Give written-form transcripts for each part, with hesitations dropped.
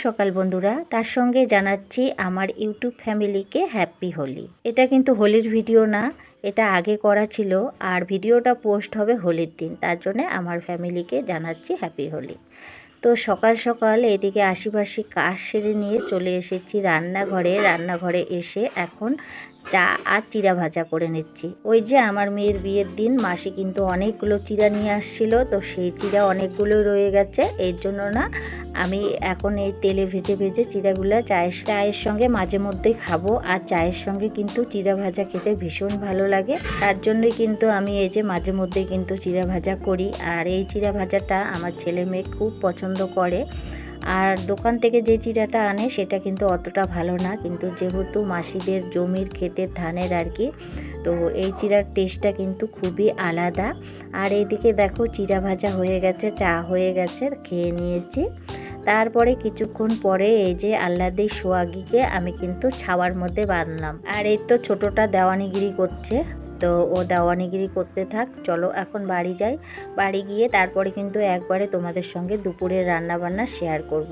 সকাল বন্ধুরা, তার সঙ্গে জানাচ্ছি আমার ইউটিউব ফ্যামিলিকে হ্যাপি হোলি। এটা কিন্তু হোলির ভিডিও না, এটা আগে করা ছিল আর ভিডিওটা পোস্ট হবে হোলির দিন, তার জন্য আমার ফ্যামিলিকে জানাচ্ছি হ্যাপি হোলি। তো সকাল সকাল এদিকে আশিপাশি কাজ সেরে নিয়ে চলে এসেছি রান্নাঘরে এসে এখন চা আর চিড়া ভাজা করে নিচ্ছি। ওই যে আমার মেয়ের বিয়ের দিন মাসি কিন্তু অনেকগুলো চিড়া নিয়ে আসছিল, তো সেই চিড়া অনেকগুলো রয়ে গেছে। এর জন্য না আমি এখন এই তেলে ভেজে ভেজে চিড়াগুলো চায়ের সঙ্গে মাঝে মধ্যেই খাবো। আর চায়ের সঙ্গে কিন্তু চিড়া ভাজা খেতে ভীষণ ভালো লাগে, তার জন্যই কিন্তু আমি এই যে মাঝে মধ্যেই কিন্তু চিড়া ভাজা করি। আর এই চিড়া ভাজাটা আমার ছেলে মেয়ে খুব পছন্দ করে। আর দোকান থেকে যে চিড়াটা আনে সেটা কিন্তু অতটা ভালো না, কিন্তু যেহেতু মাসিদের জমির ক্ষেতের ধানের আর কি, তো এই চিড়ার টেস্টটা কিন্তু খুবই আলাদা। আর এইদিকে দেখো চিড়া ভাজা হয়ে গেছে, চা হয়ে গেছে, খেয়ে নিয়েছি। তারপরে কিছুক্ষণ পরে এই যে আহ্লাদি সোয়াগীকে আমি কিন্তু ছাওয়ার মধ্যে বাঁধলাম। আর এই তো ছোটোটা দেওয়ানিগিরি করছে, তো ও দেওয়ানিগিরি করতে থাক। চলো এখন বাড়ি যাই, বাড়ি গিয়ে তারপরে কিন্তু একবারে তোমাদের সঙ্গে দুপুরের রান্নাবান্না শেয়ার করব।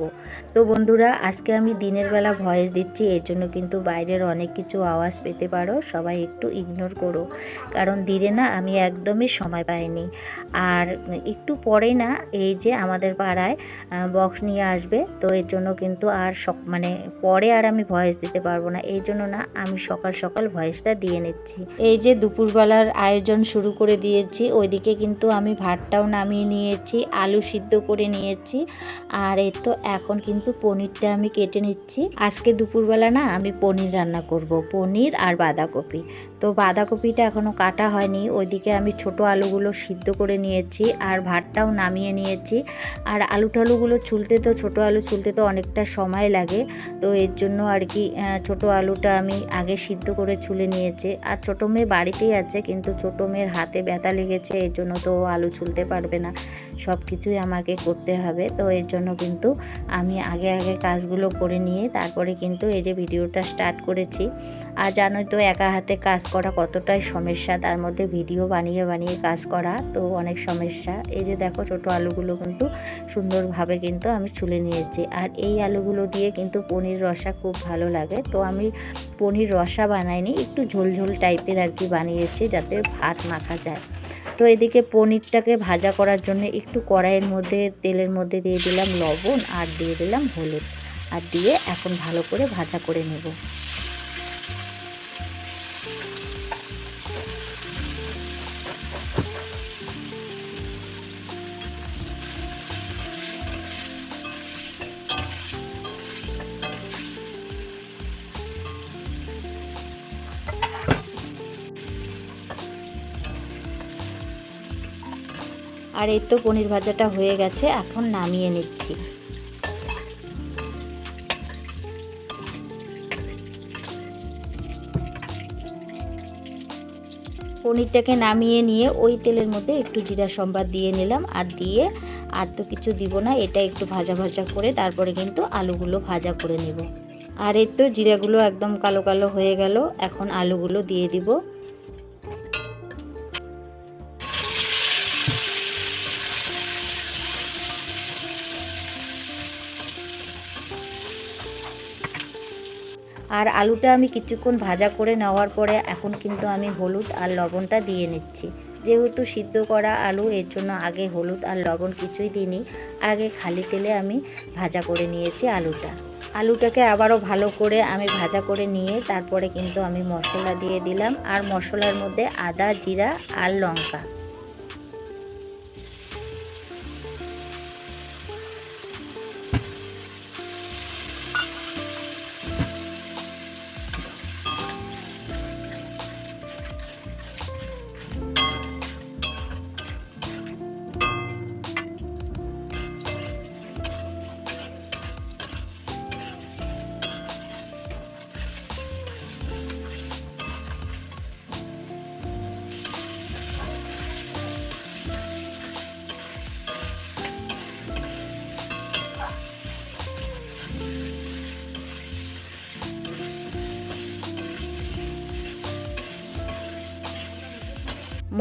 তো বন্ধুরা, আজকে আমি দিনের বেলা ভয়েস দিচ্ছি, এর জন্য কিন্তু বাইরের অনেক কিছু আওয়াজ পেতে পারো, সবাই একটু ইগনোর করো, কারণ দিনে না আমি একদমই সময় পাইনি। আর একটু পরেই না এই যে আমাদের পাড়ায় বক্স নিয়ে আসবে, তো এর জন্য কিন্তু আর পরে আর আমি ভয়েস দিতে পারবো না, এই জন্য না আমি সকাল সকাল ভয়েসটা দিয়ে নিচ্ছি। এই যে দুপুরবেলার আয়োজন শুরু করে দিয়েছি, ওইদিকে কিন্তু আমি ভাতটাও নামিয়ে নিয়েছি, আলু সিদ্ধ করে নিয়েছি। আর এই তো এখন কিন্তু পনিরটা আমি কেটে নিচ্ছি। আজকে দুপুরবেলা না আমি পনির রান্না করব, পনির আর বাঁধাকপি। তো বাঁধাকপিটা এখনও কাটা হয়নি, ওইদিকে আমি ছোট আলুগুলো সিদ্ধ করে নিয়েছি আর ভাতটাও নামিয়ে নিয়েছি। আর আলু টালুগুলো ছোটো আলু ছুলতে তো অনেকটা সময় লাগে, তো এর জন্য আর কি ছোটো আলুটা আমি আগে সিদ্ধ করে ছুলে নিয়েছি। আর ছোটো মেয়ে বাড়িতেই আছে, কিন্তু ছোটো মেয়ের হাতে ব্যথা লেগেছে, এর জন্য তো আলু ছুলতে পারবে না, সব কিছুই আমাকে করতে হবে। তো এর জন্য কিন্তু আমি আগে কাজগুলো করে নিয়ে তারপরে কিন্তু এই যে ভিডিওটা স্টার্ট করেছি। আর জানোই তো একা হাতে কাজ করা কতটাই সমস্যা, তার মধ্যে ভিডিও বানিয়ে কাজ করা তো অনেক সমস্যা। এই যে দেখো ছোটো আলুগুলো কিন্তু সুন্দরভাবে কিন্তু আমি ছুলে নিয়েছি। আর এই আলুগুলো দিয়ে কিন্তু পনির রসা খুব ভালো লাগে, তো আমি পনির রসা বানাইনি, একটু ঝোল টাইপের আর কি বানিয়েছি, যাতে ভাত মাখা যায়। তো এদিকে পনিরটাকে ভাজা করার জন্য একটু কড়াইয়ের মধ্যে তেলের মধ্যে দিয়ে দিলাম লবণ আর দিয়ে দিলাম হলুদ, আর দিয়ে এখন ভালো করে ভাজা করে নেব। আর এই তো পনির ভাজাটা হয়ে গেছে, এখন নামিয়ে নিচ্ছি। পনিরটাকে নামিয়ে নিয়ে ওই তেলের মধ্যে একটু জিরা সম্বাদ দিয়ে নিলাম, আর তো কিছু দিব না, এটা একটু ভাজা করে তারপরে কিন্তু আলুগুলো ভাজা করে নেব। আর এই তো জিরাগুলো একদম কালো কালো হয়ে গেল, এখন আলুগুলো দিয়ে দিব। আর আলুটা আমি কিছুক্ষণ ভাজা করে নেওয়ার পরে এখন কিন্তু আমি হলুদ আর লবণটা দিয়ে নিচ্ছি। যেহেতু সিদ্ধ করা আলু, এর জন্য আগে হলুদ আর লবণ কিছুই দিইনি, আগে খালি তেলে আমি ভাজা করে নিয়েছি আলুটাকে আবারও ভালো করে আমি ভাজা করে নিয়ে তারপরে কিন্তু আমি মশলা দিয়ে দিলাম। আর মশলার মধ্যে আদা, জিরা আর লঙ্কা।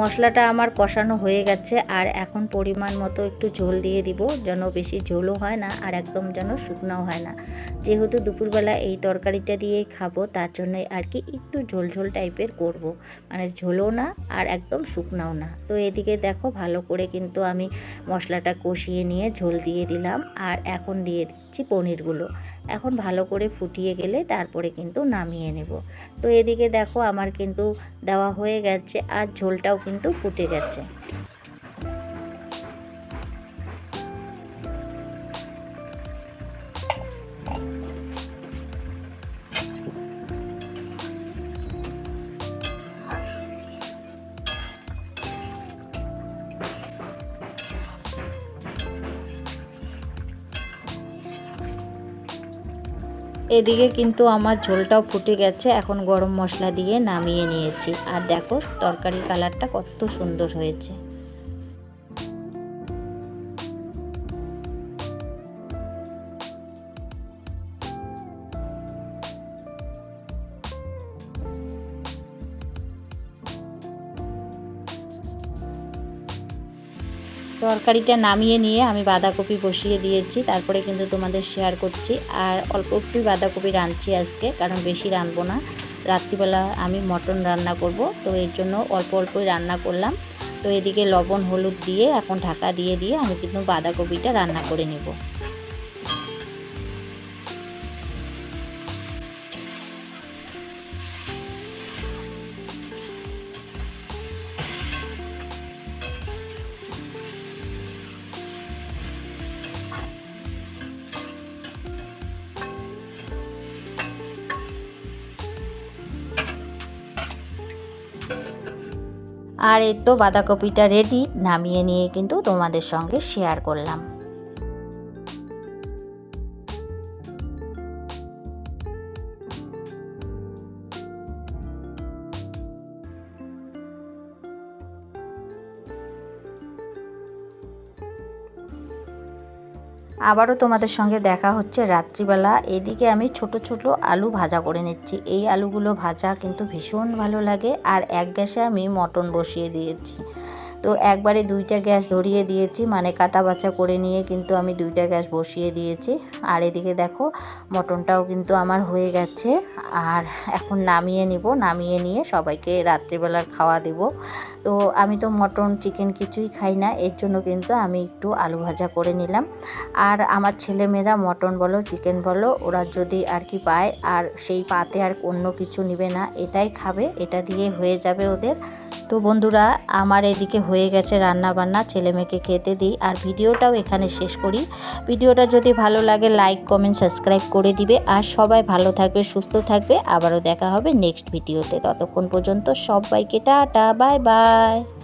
মশলাটা আমার কষানো হয়ে গেছে, আর এখন পরিমাণ মতো একটু ঝোল দিয়ে দিব, যেন বেশি ঝোলও হয় না আর একদম যেন শুকনাও হয় না। যেহেতু দুপুরবেলা এই তরকারিটা দিয়েই খাবো, তার জন্যই আর কি একটু ঝোল ঝোল টাইপের করব, মানে ঝোলও না আর একদম শুকনাও না। তো এদিকে দেখো ভালো করে কিন্তু আমি মশলাটা কষিয়ে নিয়ে ঝোল দিয়ে দিলাম, আর এখন দিয়ে দিচ্ছি পনিরগুলো। এখন ভালো করে ফুটিয়ে গেলে তারপরে কিন্তু নামিয়ে নেব। তো এদিকে দেখো আমার কিন্তু দেওয়া হয়ে গেছে আর ঝোলটাও কিন্তু ফুটে গেছে। এদিকে কিন্তু আমার ঝোলটাও ফুটে গেছে, এখন গরম মশলা দিয়ে নামিয়ে নিয়েছি। আর দেখো তরকারির কালারটা কত সুন্দর হয়েছে। তরকারিটা নামিয়ে নিয়ে আমি বাঁধাকপি বসিয়ে দিয়েছি, তারপরে কিন্তু তোমাদের শেয়ার করছি। আর অল্প একটু বাঁধাকপি রাঁধছি আজকে, কারণ বেশি রাঁধবো না। রাত্রিবেলা আমি মটন রান্না করব, তো এর জন্য অল্প অল্পই রান্না করলাম। তো এদিকে লবণ হলুদ দিয়ে এখন ঢাকা দিয়ে আমি কিন্তু বাঁধাকপিটা রান্না করে নেব। আর এই তো বাঁধাকপিটা রেডি, নামিয়ে নিয়ে কিন্তু তোমাদের সঙ্গে শেয়ার করলাম। আবারও তোমাদের সঙ্গে দেখা হচ্ছে রাত্রিবেলা। এদিকে আমি ছোট ছোট আলু ভাজা করে নিচ্ছি। এই আলুগুলো ভাজা কিন্তু ভীষণ ভালো লাগে। আর এক গ্যাসে আমি মটন বসিয়ে দিয়েছি, তো একবারে দুইটা গ্যাস ধরিয়ে দিয়েছি, মানে কাটা বাছা করে নিয়ে কিন্তু আমি দুইটা গ্যাস বসিয়ে দিয়েছি। আর এদিকে দেখো মটনটাও কিন্তু আমার হয়ে গেছে। আর এখন নামিয়ে নিব, নামিয়ে নিয়ে সবাইকে রাত্রিবেলার খাওয়া দেব। তো আমি তো মটন চিকেন কিছুই খাই না, এর জন্য কিন্তু আমি একটু আলু ভাজা করে নিলাম। আর আমার ছেলেমেয়েরা মটন বলো চিকেন বলো, ওরা যদি আর কি পায়, আর সেই পাতে আর অন্য কিছু নেবে না, এটাই খাবে, এটা দিয়ে হয়ে যাবে ওদের। তো বন্ধুরা আমার এদিকে হয়ে গেছে রান্না বান্না, ছেলে মেয়েকে খেতে দিই। আর ভিডিওটাও এখানে শেষ করি। ভিডিওটা যদি ভালো লাগে লাইক কমেন্ট সাবস্ক্রাইব করে দিবে। আর সবাই ভালো থাকবে, সুস্থ থাকবে। আবারও দেখা হবে নেক্সট ভিডিওতে। ততক্ষণ পর্যন্ত সবাইকে টাটা, বাই বাই।